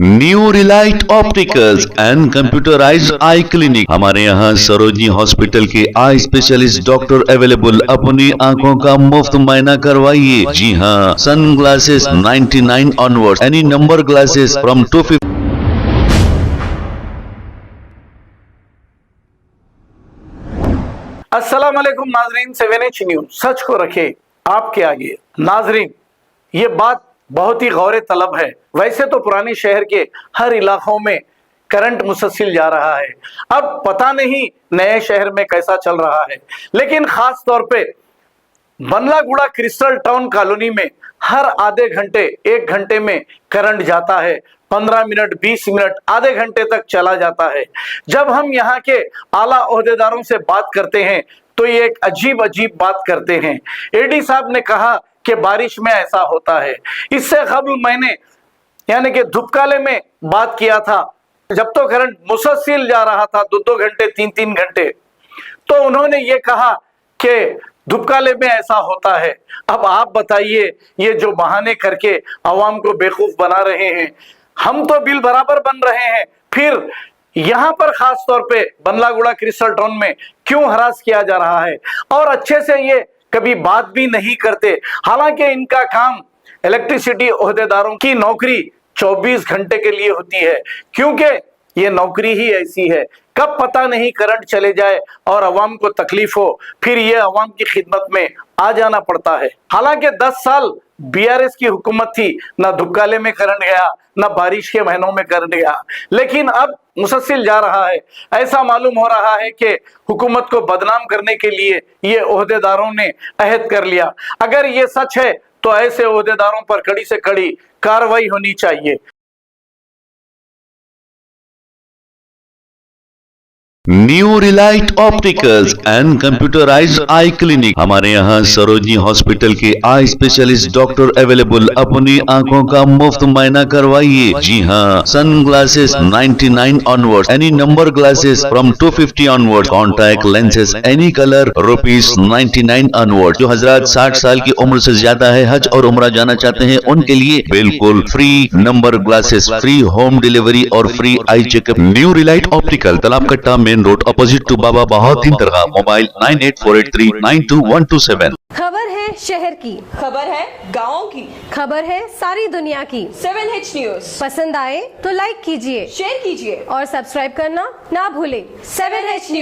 New Relight opticals and computerised I clinic. हमारे यहाँ Sarojini hospital के आई स्पेशलिस्ट डॉक्टर अवेलेबल। अपनी आंखों का मुफ्त मुआयना करवाइए। जी हाँ, sun glasses 99 onward, any number glasses from 250। अस्सलाम वालेकुम नाजरीन, 7H न्यूज सच को रखे आपके आगे। नाजरीन, ये बात बहुत ही गौर तलब है। वैसे तो पुरानी शहर के हर इलाकों में करंट मुसलसिल जा रहा है, अब पता नहीं नए शहर में कैसा चल रहा है, लेकिन खास तौर पे बंदलागुड़ा क्रिस्टल टाउन कॉलोनी में हर आधे घंटे 1 घंटे में करंट जाता है। 15 मिनट 20 मिनट आधे घंटे तक चला जाता है। जब हम यहाँ के आला ओहदेदारों से बात करते हैं तो ये एक अजीब अजीब बात करते हैं। एडी साहब ने कहा कि बारिश में ऐसा होता है। इससे कबल मैंने यानी कि धुपकाले में बात किया था, जब तो करंट मुसलसिल जा रहा था 2-2 घंटे 3-3 घंटे, तो उन्होंने ये कहा कि धुपकाले में ऐसा होता है। अब आप बताइए, ये जो बहाने करके आवाम को बेवकूफ बना रहे हैं, हम तो बिल बराबर बन रहे हैं, फिर यहां पर खास तौर पे बंदलागुड़ा क्रिस्टल टाउन में क्यों हरास किया जा रहा है। और अच्छे से ये कभी बात भी नहीं करते, हालांकि इनका काम इलेक्ट्रिसिटी ओहदेदारों की नौकरी 24 घंटे के लिए होती है, क्योंकि ये नौकरी ही ऐसी है। कब पता नहीं करंट चले जाए और अवाम को तकलीफ हो, फिर ये अवाम की खिदमत में आ जाना पड़ता है। हालांकि 10 साल बीआरएस की हुकूमत थी, ना धुपकाले में करंट गया, ना बारिश के महीनों में करंट गया, लेकिन अब मुसलसिल जा रहा है। ऐसा मालूम हो रहा है कि हुकूमत को बदनाम करने के लिए ये ओहदेदारों ने अहद कर लिया। अगर ये सच है तो ऐसे ओहदेदारों पर कड़ी से कड़ी कार्रवाई होनी चाहिए। New Relight opticals and computerised I clinic. हमारे यहाँ सरोजनी हॉस्पिटल के आई स्पेशलिस्ट डॉक्टर अवेलेबल। अपनी आंखों का मुफ्त मुआयना करवाइए। जी हाँ, sun glasses 99 onward, any number glasses from 250 onward, contact lenses any colour ₹99 onward. जो हजरात 60 साल की उम्र से ज्यादा है, हज और उम्रा जाना चाहते हैं, उनके लिए बिल्कुल free number glasses, free home delivery और free eye checkup. New relight optical, Talab Katta, main road, opposite to Baba Bahauddin दरगाह। मोबाइल 9848392127। खबर है शहर की, खबर है गाँव की, खबर है सारी दुनिया की। 7H न्यूज पसंद आए तो लाइक कीजिए, शेयर कीजिए और सब्सक्राइब करना ना भूलें। 7H news.